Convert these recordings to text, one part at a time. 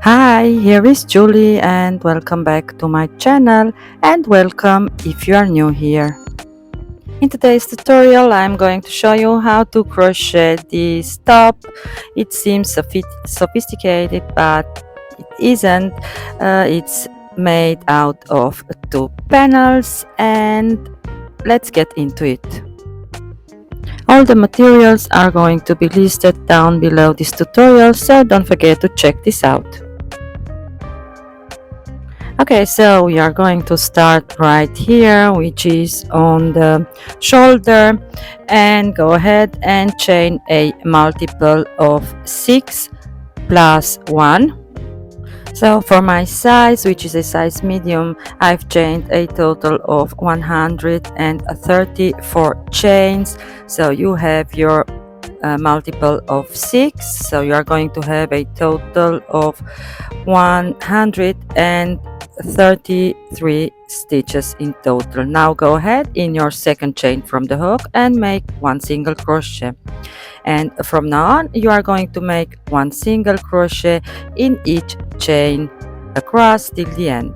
Hi, here is Julie and welcome back to my channel and welcome if you are new here. In today's tutorial I'm going to show you how to crochet this top. It seems sophisticated but it isn't. It's made out of 2 panels and let's get into it. All the materials are going to be listed down below this tutorial, so don't forget to check this out. Okay, so we are going to start right here, which is on the shoulder, and go ahead and chain a multiple of 6 plus 1. So for my size, which is a size medium, I've chained a total of 134 chains. So you have your multiple of 6, so you are going to have a total of 133 stitches in total. Now go ahead in your second chain from the hook and make 1 single crochet, and from now on you are going to make 1 single crochet in each chain across till the end.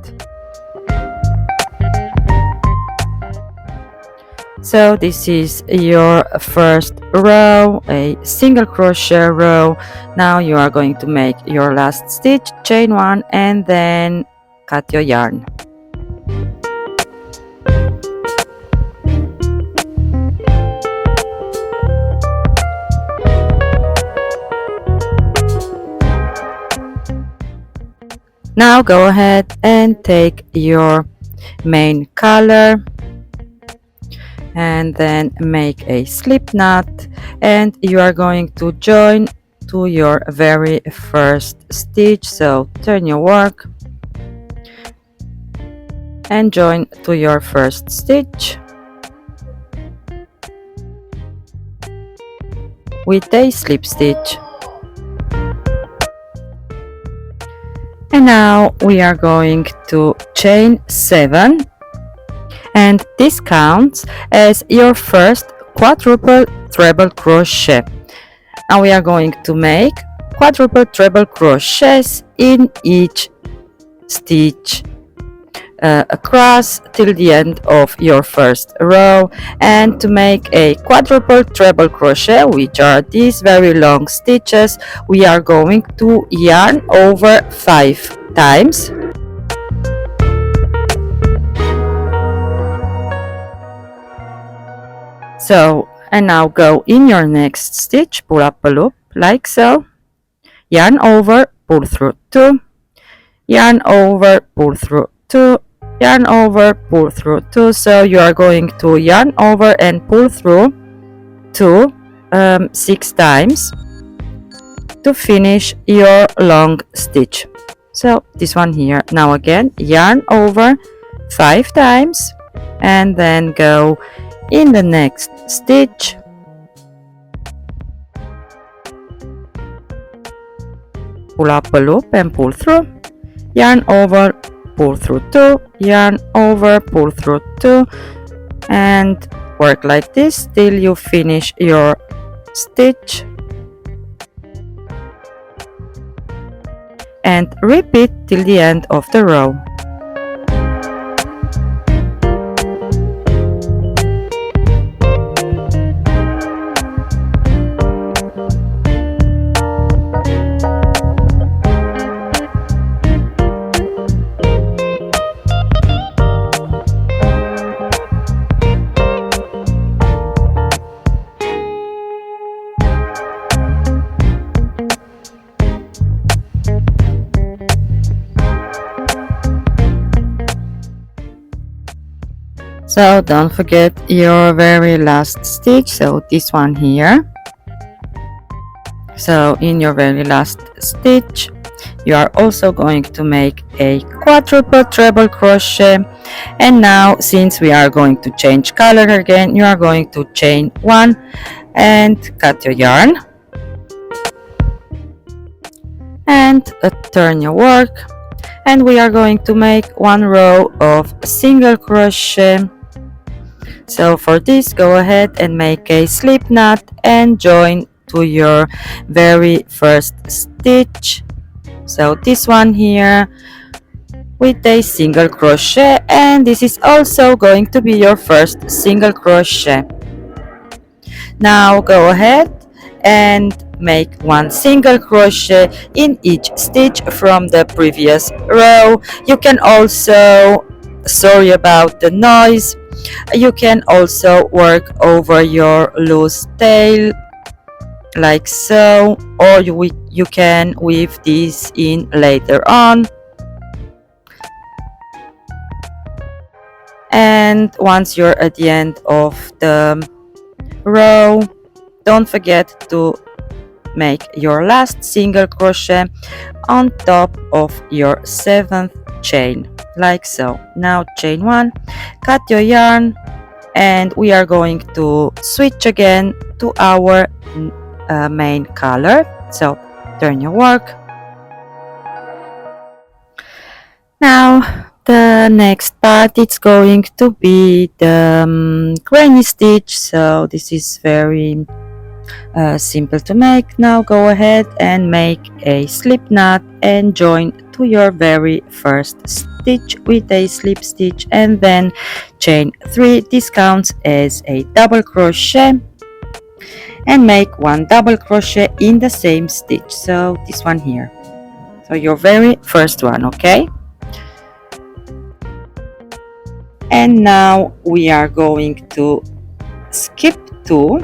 So this is your first row, a single crochet row. Now you are going to make your last stitch, chain 1, and then cut your yarn. Now go ahead and take your main color and then make a slip knot, and you are going to join to your very first stitch. So turn your work and join to your first stitch with a slip stitch. And now we are going to chain 7, and this counts as your first quadruple treble crochet. Now we are going to make quadruple treble crochets in each stitch across till the end of your first row. And to make a quadruple treble crochet, which are these very long stitches, we are going to yarn over 5 times. So, and now go in your next stitch, pull up a loop like so, yarn over, pull through 2, yarn over, pull through 2, yarn over, pull through 2. So you are going to yarn over and pull through 2 6 times to finish your long stitch. So this one here. Now again, yarn over 5 times and then go in the next stitch, pull up a loop and pull through, yarn over, pull through 2, yarn over, pull through 2, and work like this till you finish your stitch, and repeat till the end of the row. So don't forget your very last stitch, so this one here. So in your very last stitch you are also going to make a quadruple treble crochet, and now since we are going to change color again, you are going to chain 1 and cut your yarn and turn your work, and we are going to make 1 row of single crochet. So for this, go ahead and make a slip knot and join to your very first stitch so this one here with a single crochet, and this is also going to be your first single crochet. Now go ahead and make one single crochet in each stitch from the previous row. You can also, sorry about the noise, you can also work over your loose tail like so, or you can weave this in later on. And once you're at the end of the row, don't forget to make your last single crochet on top of your 7th chain like so. Now chain 1, cut your yarn, and we are going to switch again to our main color. So turn your work. Now the next part, it's going to be the granny stitch. So this is very simple to make. Now go ahead and make a slip knot and join to your very first stitch with a slip stitch, and then chain 3. This counts as a double crochet, and make one double crochet in the same stitch. So this one here, so your very first one, okay? And now we are going to skip 2,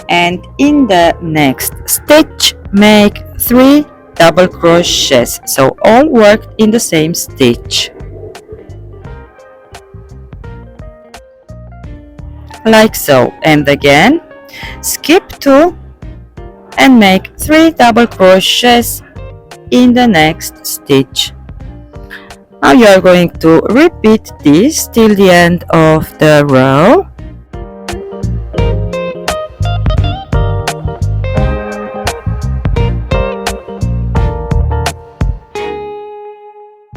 and in the next stitch make 3 double crochets, so all worked in the same stitch like so. And again skip 2 and make 3 double crochets in the next stitch. Now you are going to repeat this till the end of the row.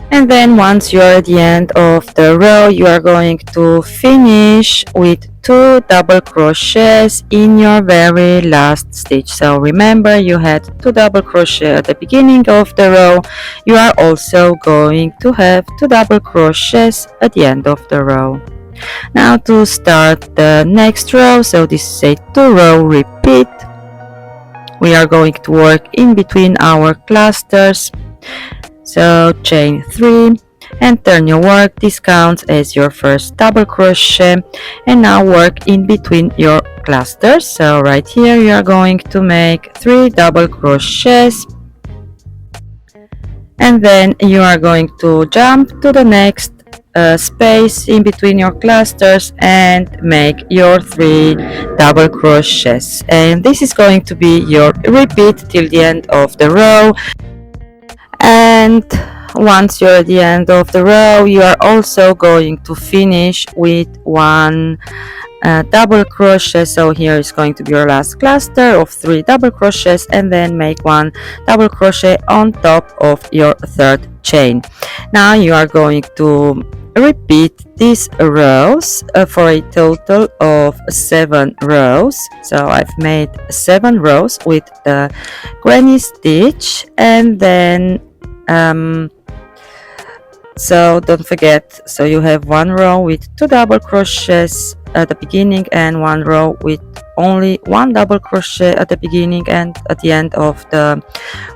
And then once you are at the end of the row, you are going to finish with 2 double crochets in your very last stitch. So remember, you had 2 double crochet at the beginning of the row. You are also going to have 2 double crochets at the end of the row. Now to start the next row, so this is a 2-row repeat. We are going to work in between our clusters. So chain 3 and turn your work. This counts as your first double crochet, and now work in between your clusters. So right here you are going to make 3 double crochets, and then you are going to jump to the next space in between your clusters and make your 3 double crochets, and this is going to be your repeat till the end of the row. And once you're at the end of the row, you are also going to finish with 1 double crochet. So here is going to be your last cluster of 3 double crochets, and then make 1 double crochet on top of your 3rd chain. Now you are going to repeat these rows for a total of 7 rows. So I've made 7 rows with the granny stitch, and then so don't forget, so you have 1 row with 2 double crochets at the beginning, and 1 row with only 1 double crochet at the beginning and at the end of the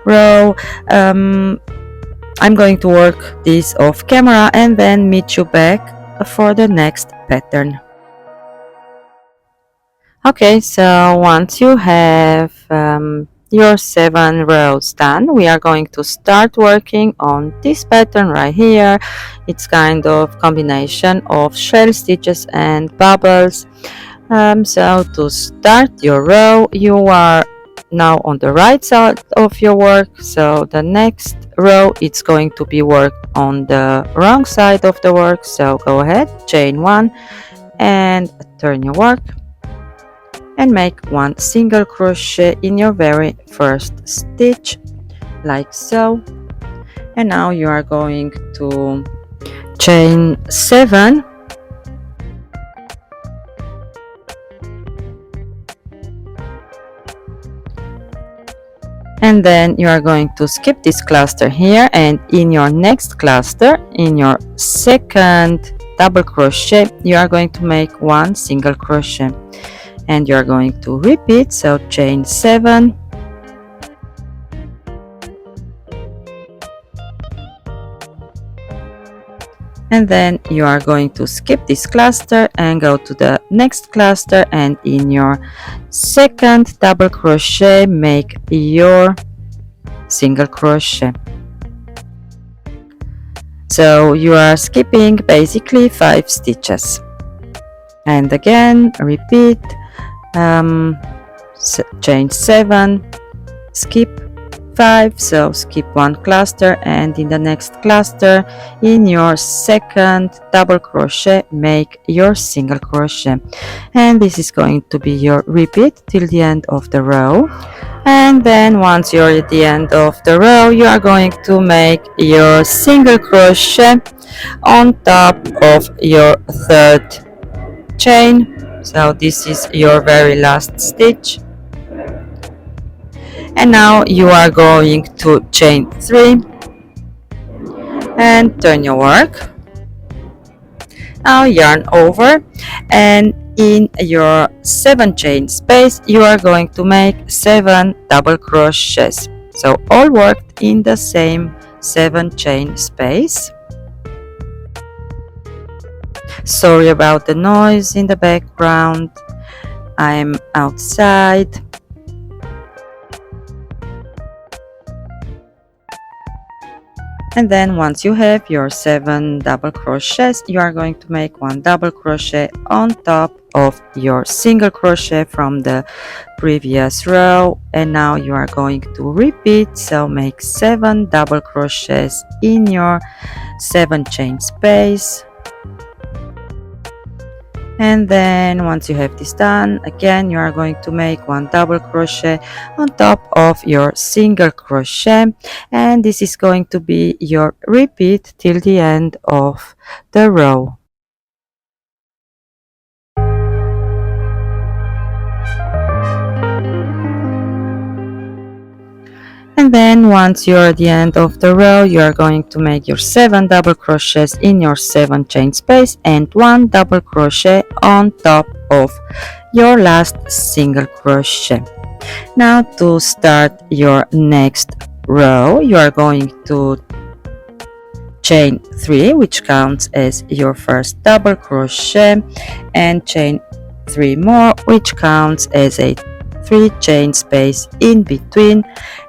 row. I'm going to work this off camera and then meet you back for the next pattern. Okay, so once you have your 7 rows done, we are going to start working on this pattern right here. It's kind of combination of shell stitches and bubbles. So to start your row, you are now on the right side of your work, so the next row it's going to be worked on the wrong side of the work. So go ahead, chain 1 and turn your work and make 1 single crochet in your very first stitch like so. And now you are going to chain 7 And then you are going to skip this cluster here, and in your next cluster, in your second double crochet, you are going to make one single crochet, and you are going to repeat. So chain 7, and then you are going to skip this cluster and go to the next cluster, and in your second double crochet make your single crochet. So you are skipping basically 5 stitches, and again repeat, chain 7, skip 5, so skip one cluster, and in the next cluster, in your second double crochet, make your single crochet, and this is going to be your repeat till the end of the row. And then once you're at the end of the row, you are going to make your single crochet on top of your third chain. So this is your very last stitch, and now you are going to chain 3 and turn your work. Now yarn over, and in your 7 chain space you are going to make 7 double crochets, so all worked in the same 7 chain space. Sorry about the noise in the background, I'm outside. And then once you have your 7 double crochets, you are going to make one double crochet on top of your single crochet from the previous row, and now you are going to repeat, so make 7 double crochets in your 7 chain space. And then once you have this done, again you are going to make one double crochet on top of your single crochet, and this is going to be your repeat till the end of the row. And then once you're at the end of the row, you are going to make your 7 double crochets in your 7 chain space and 1 double crochet on top of your last single crochet. Now to start your next row, you are going to chain 3, which counts as your first double crochet, and chain 3 more, which counts as a 3 chain space in between,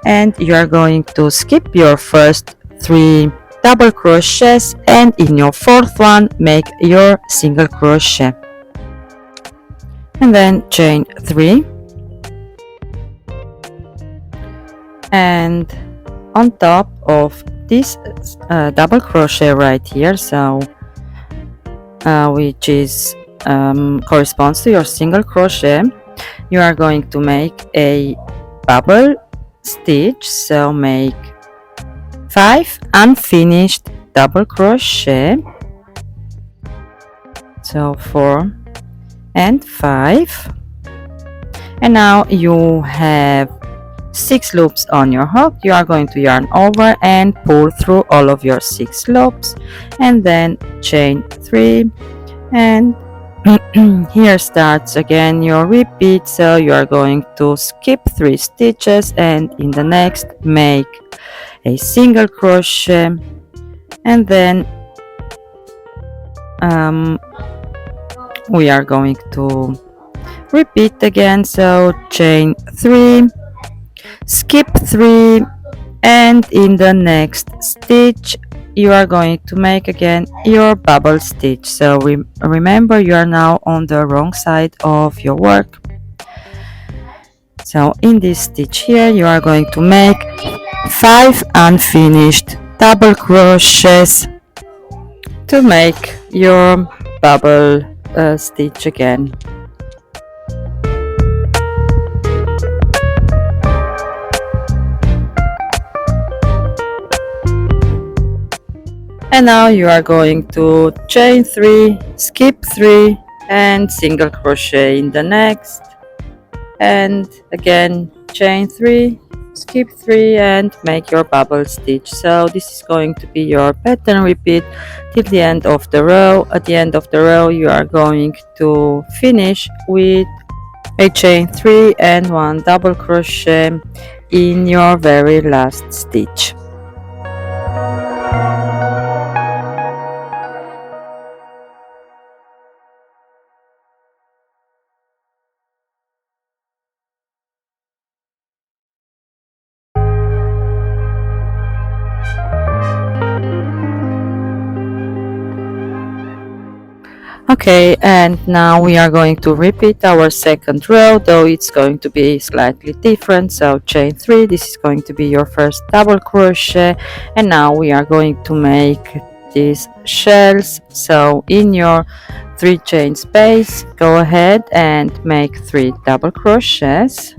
and you are going to skip your first 3 double crochets, and in your fourth one make your single crochet, and then chain 3, and on top of this double crochet right here, so which is corresponds to your single crochet, you are going to make a bubble stitch, so make 5 unfinished double crochet, so 4 and 5, and now you have 6 loops on your hook. You are going to yarn over and pull through all of your 6 loops, and then chain 3, and here starts again your repeat, so you are going to skip 3 stitches, and in the next make a single crochet, and then we are going to repeat again, so chain 3, skip 3, and in the next stitch you are going to make again your bubble stitch. So remember, you are now on the wrong side of your work. So in this stitch here you are going to make 5 unfinished double crochets to make your bubble stitch again. And now you are going to chain 3, skip 3, and single crochet in the next, and again chain 3, skip 3 and make your bubble stitch. So this is going to be your pattern repeat till the end of the row. At the end of the row you are going to finish with a chain 3 and 1 double crochet in your very last stitch. Okay, and now we are going to repeat our second row, though it's going to be slightly different. So chain 3, this is going to be your first double crochet, and now we are going to make these shells. So in your 3 chain space, go ahead and make 3 double crochets.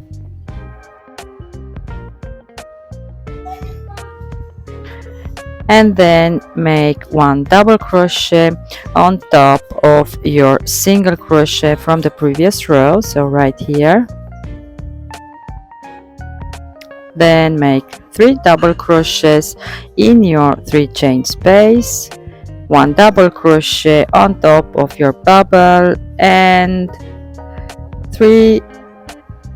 And then make 1 double crochet on top of your single crochet from the previous row, so right here. Then make 3 double crochets in your 3 chain space, 1 double crochet on top of your bubble, and 3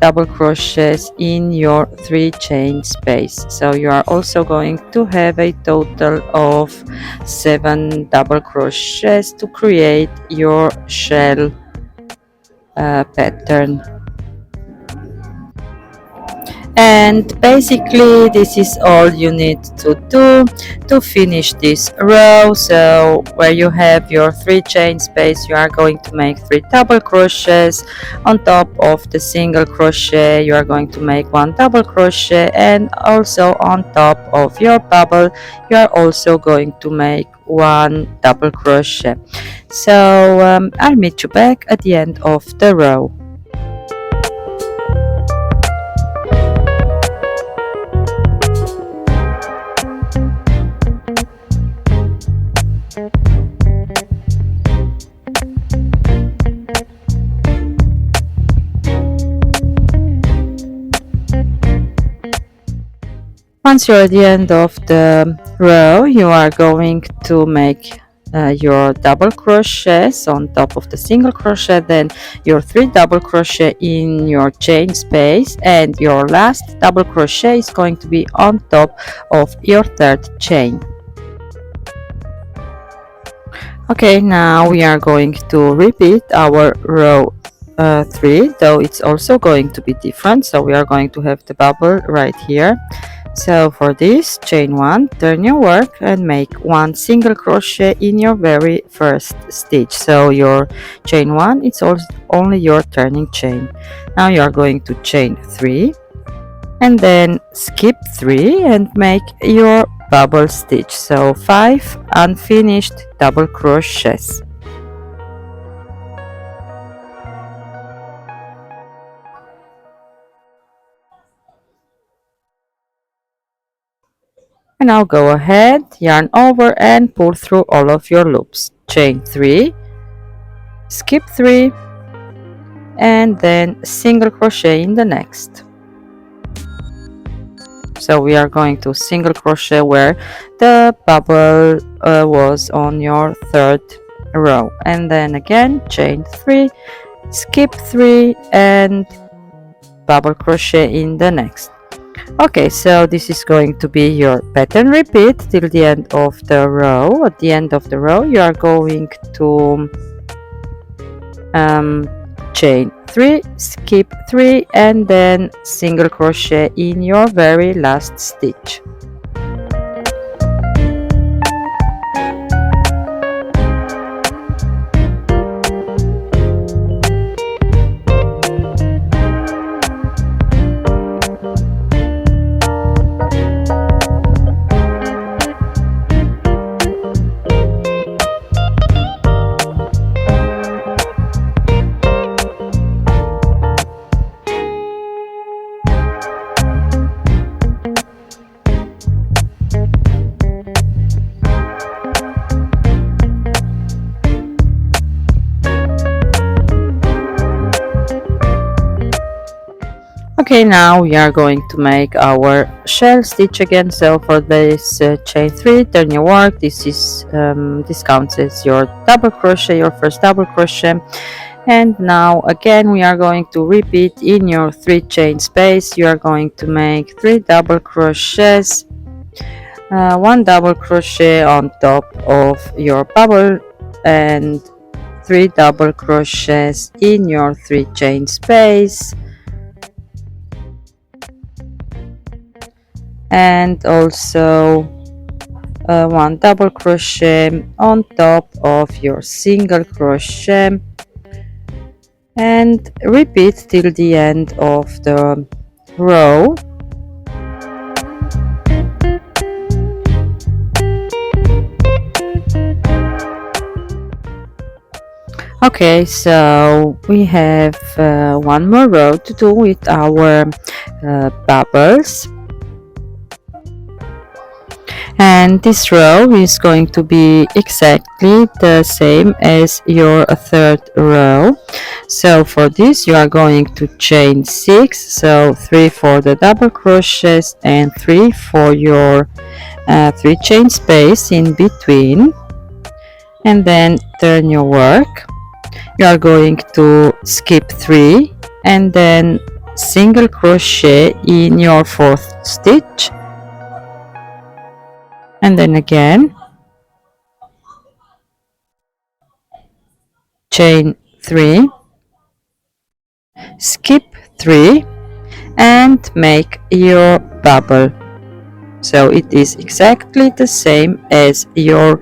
double crochets in your 3 chain space. So you are also going to have a total of 7 double crochets to create your shell pattern. And basically this is all you need to do to finish this row. So where you have your 3 chain space, you are going to make 3 double crochets. On top of the single crochet you are going to make 1 double crochet, and also on top of your bubble you are also going to make 1 double crochet. So I'll meet you back at the end of the row. Once you're at the end of the row, you are going to make your double crochets on top of the single crochet, then your 3 double crochet in your chain space, and your last double crochet is going to be on top of your 3rd chain. Okay, now we are going to repeat our row 3, though it's also going to be different. So we are going to have the bubble right here. So for this, chain 1, turn your work and make 1 single crochet in your very first stitch. So your chain 1, it's also only your turning chain. Now you are going to chain 3 and then skip 3 and make your bubble stitch. So 5 unfinished double crochets. And now go ahead, yarn over and pull through all of your loops. Chain 3, skip 3, and then single crochet in the next. So we are going to single crochet where the bubble was on your 3rd row, and then again chain 3, skip 3, and double crochet in the next. Okay, so this is going to be your pattern repeat till the end of the row. At the end of the row you are going to chain 3, skip 3, and then single crochet in your very last stitch. Okay, now we are going to make our shell stitch again. So for this chain 3, turn your work. This counts as your double crochet, your first double crochet. And now again we are going to repeat in your 3 chain space. You are going to make 3 double crochets, 1 double crochet on top of your bubble, and 3 double crochets in your 3 chain space, and also 1 double crochet on top of your single crochet, and repeat till the end of the row. Okay, so we have one more row to do with our bubbles, and this row is going to be exactly the same as your third row. So for this you are going to chain 6, so 3 for the double crochets and 3 for your 3 chain space in between, and then turn your work. You are going to skip 3 and then single crochet in your 4th stitch, and then again chain 3, skip 3, and make your bubble. So it is exactly the same as your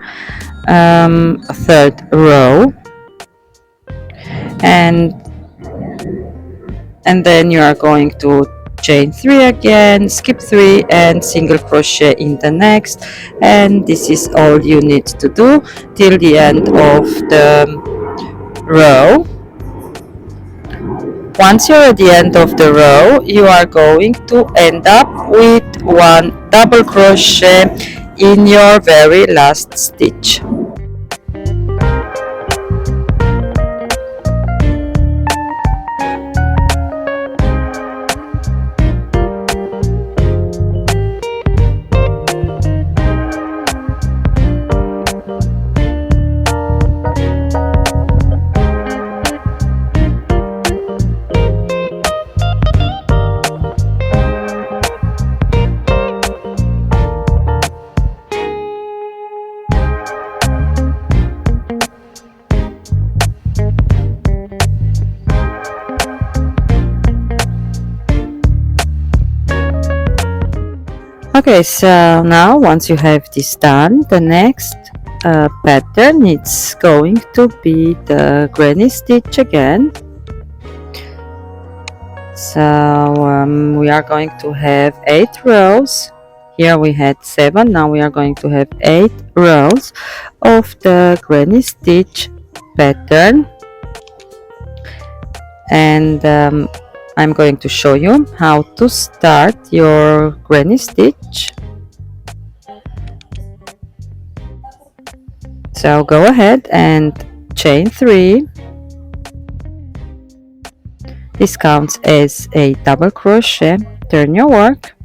third row, and then you are going to chain 3 again, skip 3, and single crochet in the next, and this is all you need to do till the end of the row. Once you're at the end of the row, you are going to end up with 1 double crochet in your very last stitch. Okay, so now once you have this done, the next pattern it's going to be the granny stitch again. So we are going to have 8 rows. Here we had 7, now we are going to have 8 rows of the granny stitch pattern, and I'm going to show you how to start your granny stitch. So go ahead and chain 3. This counts as a double crochet. Turn your work.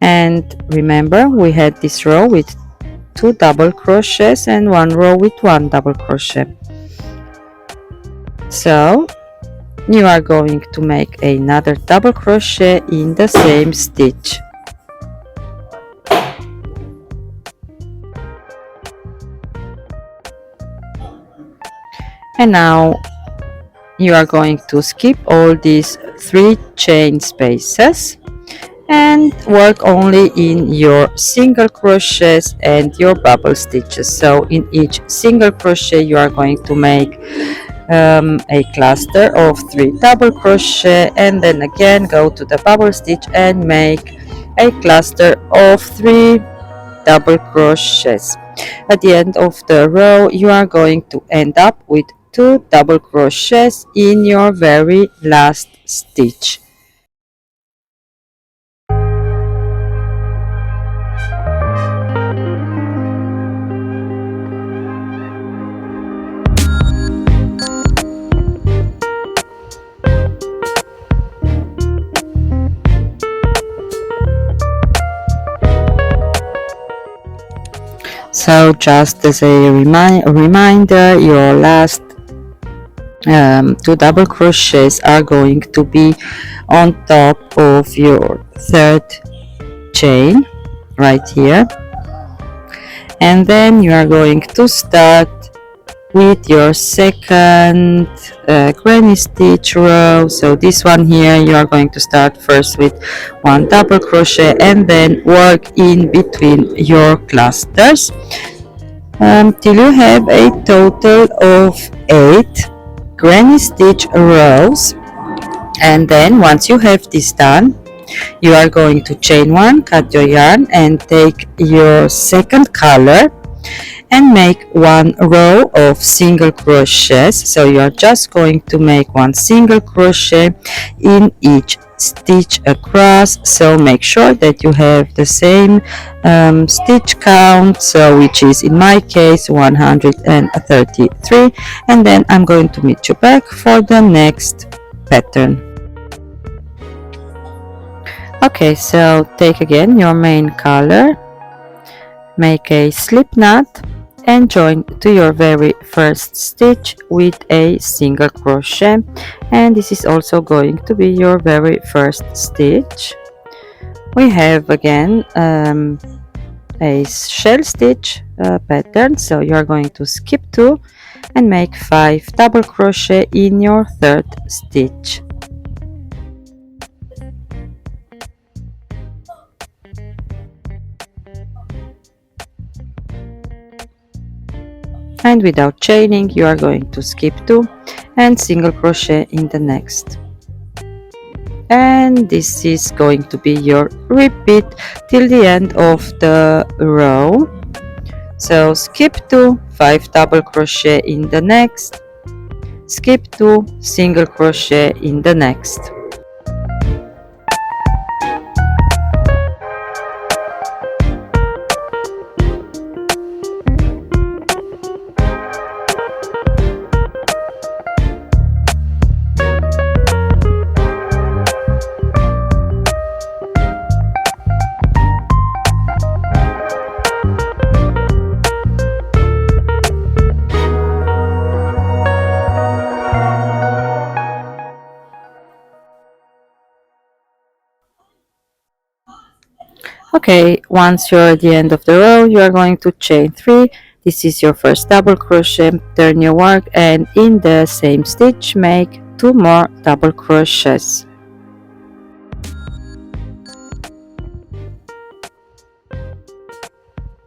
And remember, we had this row with 2 double crochets and 1 row with 1 double crochet. So you are going to make another double crochet in the same stitch. And now you are going to skip all these 3 chain spaces and work only in your single crochets and your bubble stitches. So in each single crochet you are going to make a cluster of 3 double crochet, and then again go to the bubble stitch and make a cluster of 3 double crochets. At the end of the row you are going to end up with 2 double crochets in your very last stitch. So just as a reminder, your last 2 double crochets are going to be on top of your third chain right here, and then you are going to start with your second granny stitch row. So this one here, you are going to start first with 1 double crochet and then work in between your clusters till you have a total of 8 granny stitch rows. And then once you have this done, you are going to chain 1, cut your yarn, and take your second color and make 1 row of single crochets. So you are just going to make 1 single crochet in each stitch across. So make sure that you have the same stitch count, so which is in my case 133, and then I'm going to meet you back for the next pattern. Okay, so take again your main color, make a slip knot and join to your very first stitch with a single crochet, and this is also going to be your very first stitch. We have again a shell stitch pattern, so you are going to skip 2 and make 5 double crochet in your third stitch. And without chaining, you are going to skip 2 and single crochet in the next. And this is going to be your repeat till the end of the row. So skip 2, 5 double crochet in the next, skip 2, single crochet in the next. Okay, once you're at the end of the row, you are going to chain 3. This is your first double crochet, turn your work, and in the same stitch make 2 more double crochets.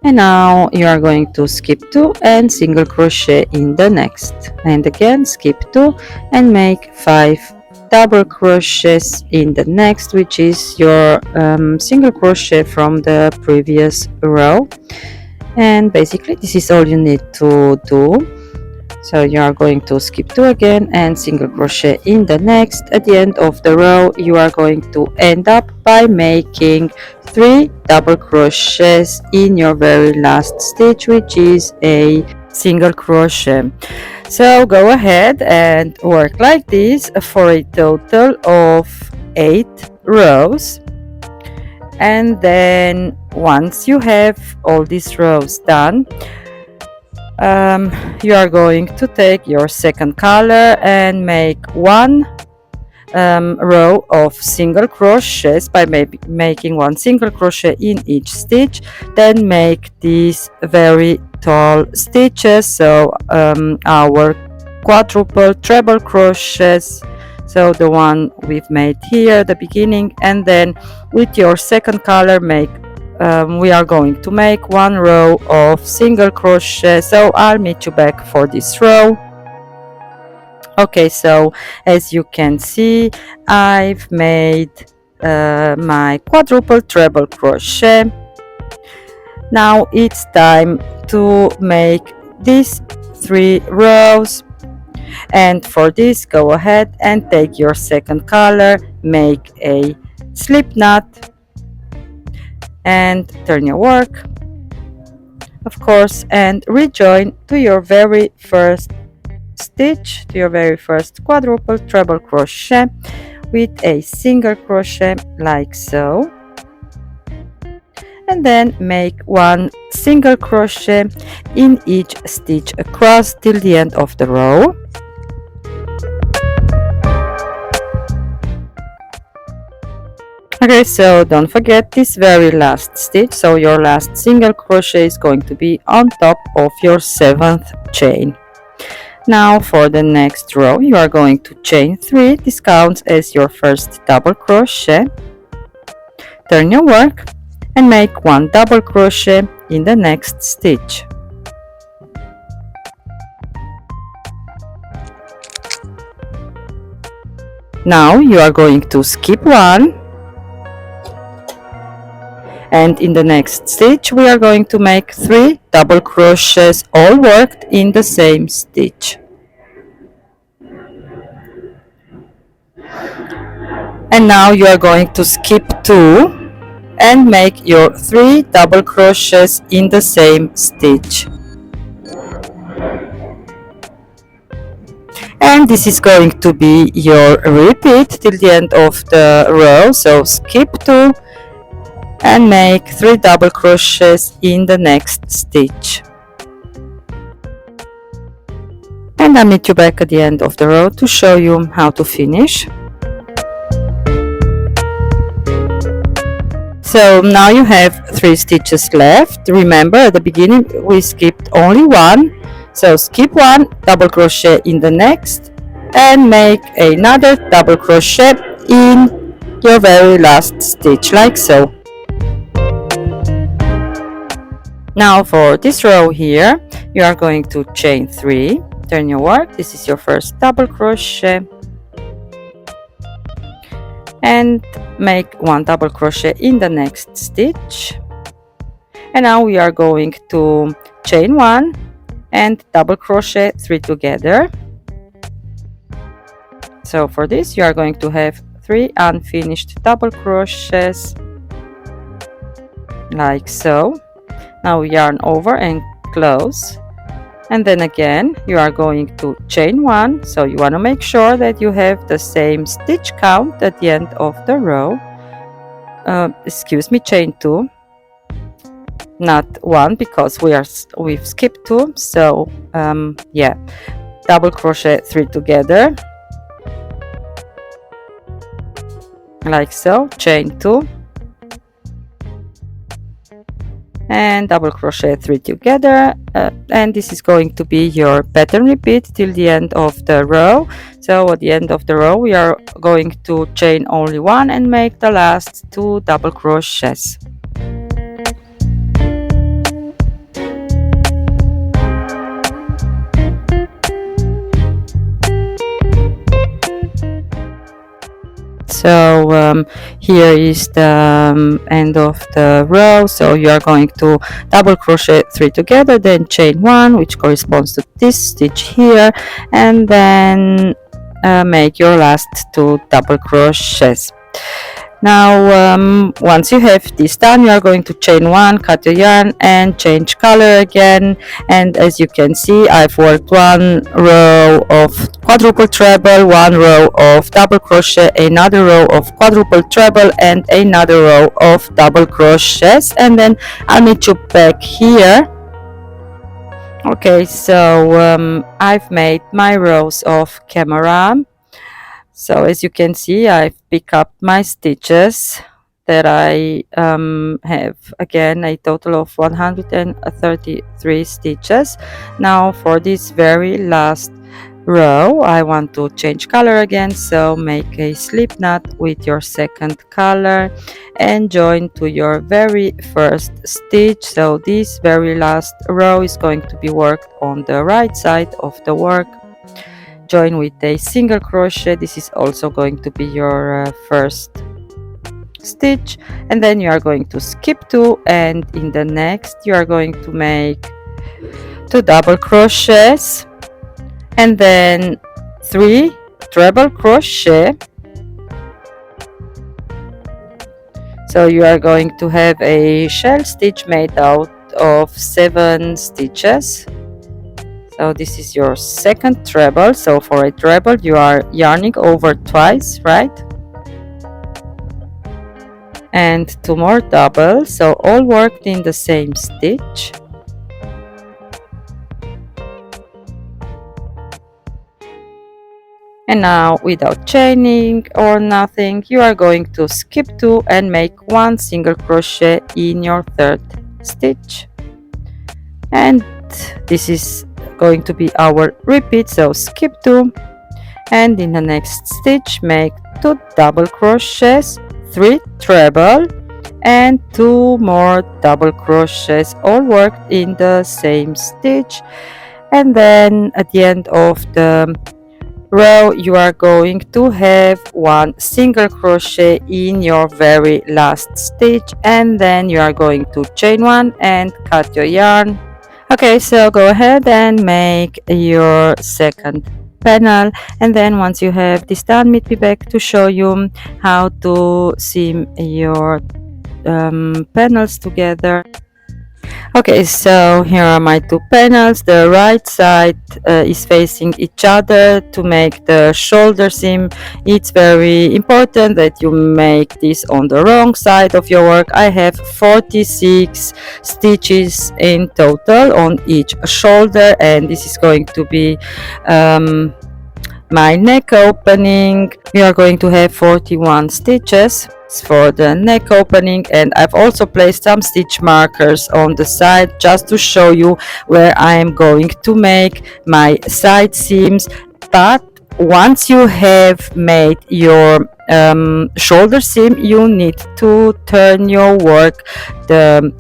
And now you are going to skip 2 and single crochet in the next, and again skip 2 and make 5 double crochets in the next, which is your single crochet from the previous row. And basically this is all you need to do. So you are going to skip 2 again and single crochet in the next. At the end of the row, you are going to end up by making 3 double crochets in your very last stitch, which is a single crochet. So go ahead and work like this for a total of 8 rows. And then once you have all these rows done, you are going to take your second color and make 1 row of single crochets by making 1 single crochet in each stitch. Then make these very tall stitches, so our quadruple treble crochets, so the one we've made here at the beginning, and then with your second color we are going to make 1 row of single crochet. So I'll meet you back for this row. Okay, so as you can see, I've made my quadruple treble crochet. Now it's time to make these 3 rows, and for this go ahead and take your second color, make a slip knot and turn your work, of course, and rejoin to your very first stitch, to your very first quadruple treble crochet with a single crochet like so. and then make one single crochet in each stitch across till the end of the row. Okay, so don't forget this very last stitch, so your last single crochet is going to be on top of your 7th chain. Now for the next row you are going to chain 3. This counts as your first double crochet. Turn your work and make one double crochet in the next stitch. Now you are going to skip one, and in the next stitch we are going to make 3 double crochets, all worked in the same stitch. And now you are going to skip 2 and make your 3 double crochets in the same stitch. And this is going to be your repeat till the end of the row, so skip 2 and make 3 double crochets in the next stitch. And I'll meet you back at the end of the row to show you how to finish. So now you have 3 stitches left. Remember, at the beginning we skipped only 1, so skip 1, double crochet in the next and make another double crochet in your very last stitch, like so. Now for this row here you are going to chain 3, turn your work, this is your first double crochet, and make one double crochet in the next stitch. And now we are going to chain 1 and double crochet 3 together. So for this you are going to have 3 unfinished double crochets, like so. Now yarn over and close, and then again you are going to chain 1, so you want to make sure that you have the same stitch count at the end of the row. Chain 2, not 1, because we've skipped 2, so yeah, double crochet 3 together, like so, chain 2 and double crochet 3 together, and this is going to be your pattern repeat till the end of the row. So at the end of the row we are going to chain only 1 and make the last 2 double crochets. So here is the end of the row, so you are going to double crochet 3 together, then chain 1, which corresponds to this stitch here, and then make your last 2 double crochets. Now once you have this done, you are going to chain 1, cut your yarn and change color again, and as you can see I've worked 1 row of quadruple treble, 1 row of double crochet, another row of quadruple treble and another row of double crochets, and then I'll meet you back here. Okay, so I've made my rows of camera. So as you can see, I've picked up my stitches that I have, again, a total of 133 stitches. Now for this very last row, I want to change color again, so make a slip knot with your second color and join to your very first stitch. So this very last row is going to be worked on the right side of the work. Join with a single crochet. This is also going to be your first stitch, and then you are going to skip 2, and in the next you are going to make 2 double crochets and then 3 treble crochet. So you are going to have a shell stitch made out of 7 stitches. So this is your second treble. So for a treble you are yarning over twice, right? and 2 more doubles, so all worked in the same stitch. And now, without chaining or nothing, you are going to skip 2 and make 1 single crochet in your 3rd stitch. And this is going to be our repeat, so skip 2 and in the next stitch make 2 double crochets, 3 treble and 2 more double crochets, all worked in the same stitch. And then at the end of the row you are going to have 1 single crochet in your very last stitch, and then you are going to chain 1 and cut your yarn. Okay, so go ahead and make your 2nd panel, and then once you have this done, meet me back to show you how to seam your panels together. Okay, so here are my 2 panels. The right side is facing each other to make the shoulder seam. It's very important that you make this on the wrong side of your work. I have 46 stitches in total on each shoulder, and this is going to be my neck opening. We are going to have 41 stitches for the neck opening, and I've also placed some stitch markers on the side just to show you where I am going to make my side seams. But once you have made your shoulder seam, you need to turn your work the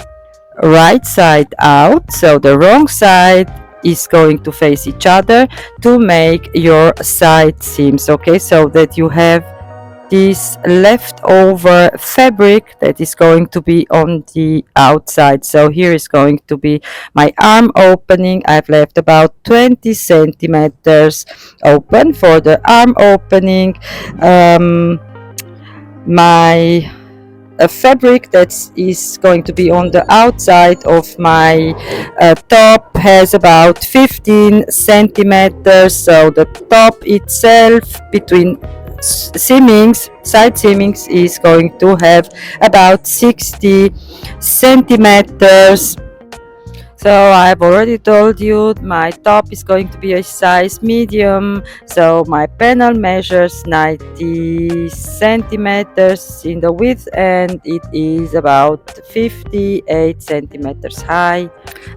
right side out, so the wrong side is going to face each other to make your side seams. Okay, so that you have this leftover fabric that is going to be on the outside. So here is going to be my arm opening. I've left about 20 centimeters open for the arm opening. My fabric that is going to be on the outside of my top has about 15 centimeters, so the top itself between seamings, side seamings, is going to have about 60 centimeters. So I've already told you my top is going to be a size medium, so my panel measures 90 centimeters in the width and it is about 58 centimeters high.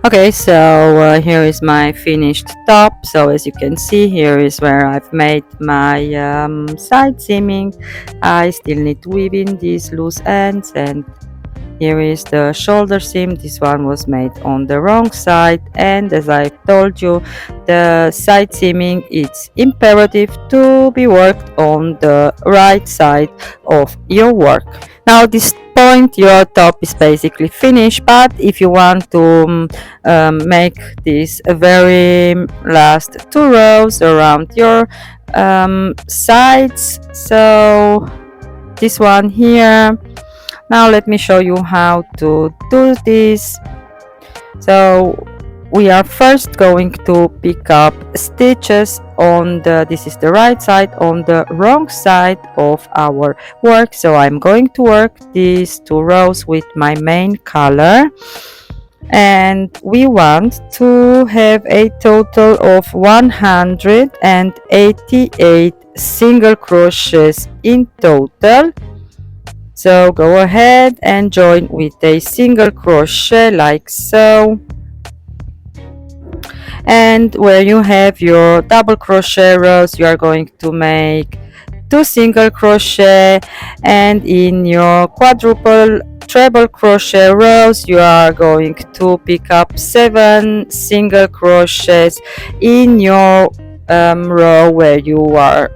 Okay, so here is my finished top. So as you can see, here is where I've made my side seaming. I still need to weave in these loose ends, and here is the shoulder seam. This one was made on the wrong side, and as I told you, the side seaming, it's imperative to be worked on the right side of your work. Now at this point your top is basically finished, but if you want to make this very last 2 rows around your sides, so this one here. Now let me show you how to do this. So we are first going to pick up stitches on this is the right side, on the wrong side of our work. So I'm going to work these 2 rows with my main color, and we want to have a total of 188 single crochets in total. So go ahead and join with a single crochet like so, and where you have your double crochet rows you are going to make 2 single crochet, and in your quadruple treble crochet rows you are going to pick up 7 single crochets in your row where you are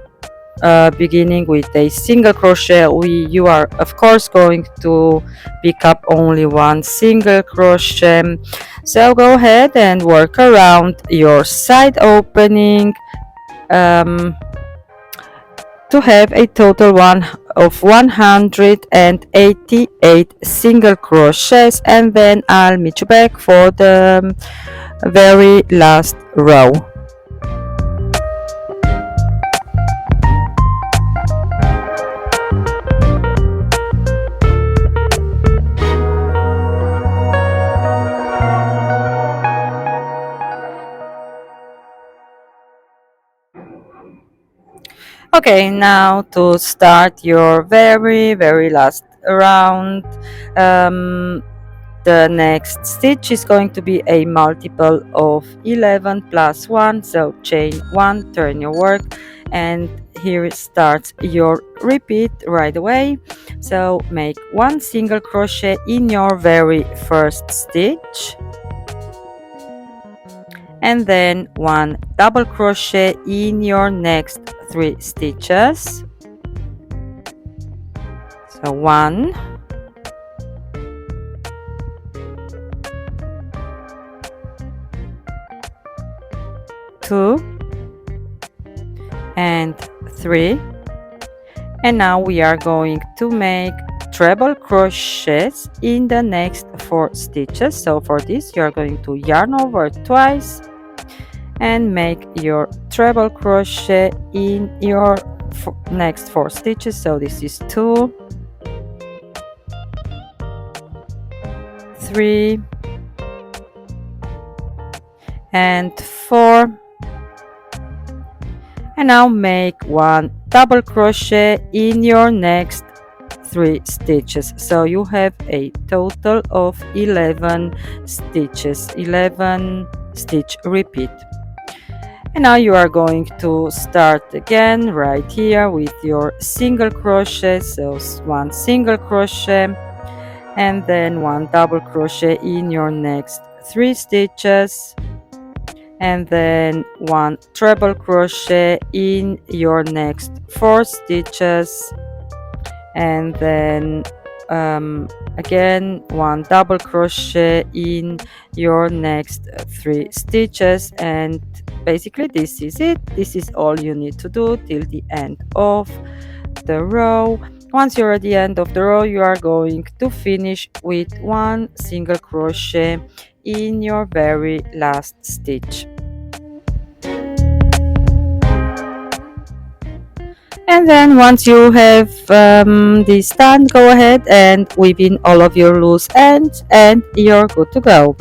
beginning with a single crochet. You are of course going to pick up only 1 single crochet. So go ahead and work around your side opening to have a total of 188 single crochets, and then I'll meet you back for the very last row. Okay, now to start your very last round, um, the next stitch is going to be a multiple of 11 plus 1, so chain 1, turn your work, and here starts your repeat right away. So make one single crochet in your very first stitch, and then one double crochet in your next 3 stitches. So 1, 2, and 3. And now we are going to make treble crochets in the next 4 stitches. So for this you are going to yarn over twice and make your treble crochet in your next 4 stitches. So this is 2, 3, and 4. And now make one double crochet in your next 3 stitches, so you have a total of 11 stitches, 11 stitch repeat. And now you are going to start again right here with your single crochet, so one single crochet and then one double crochet in your next 3 stitches, and then one treble crochet in your next 4 stitches, and then again one double crochet in your next 3 stitches. And basically this is it. This is all you need to do till the end of the row. Once you're at the end of the row, you are going to finish with one single crochet in your very last stitch. And then once you have this done, go ahead and weave in all of your loose ends and you're good to go.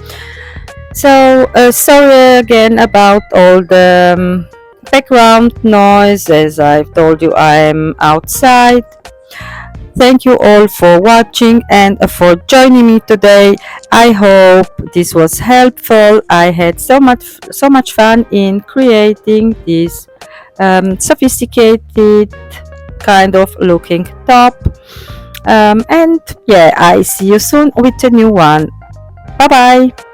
So sorry again about all the background noise. As I've told you, I'm outside. Thank you all for watching and for joining me today. I hope this was helpful. I had so much fun in creating this sophisticated kind of looking top. And yeah, I see you soon with a new one. Bye bye.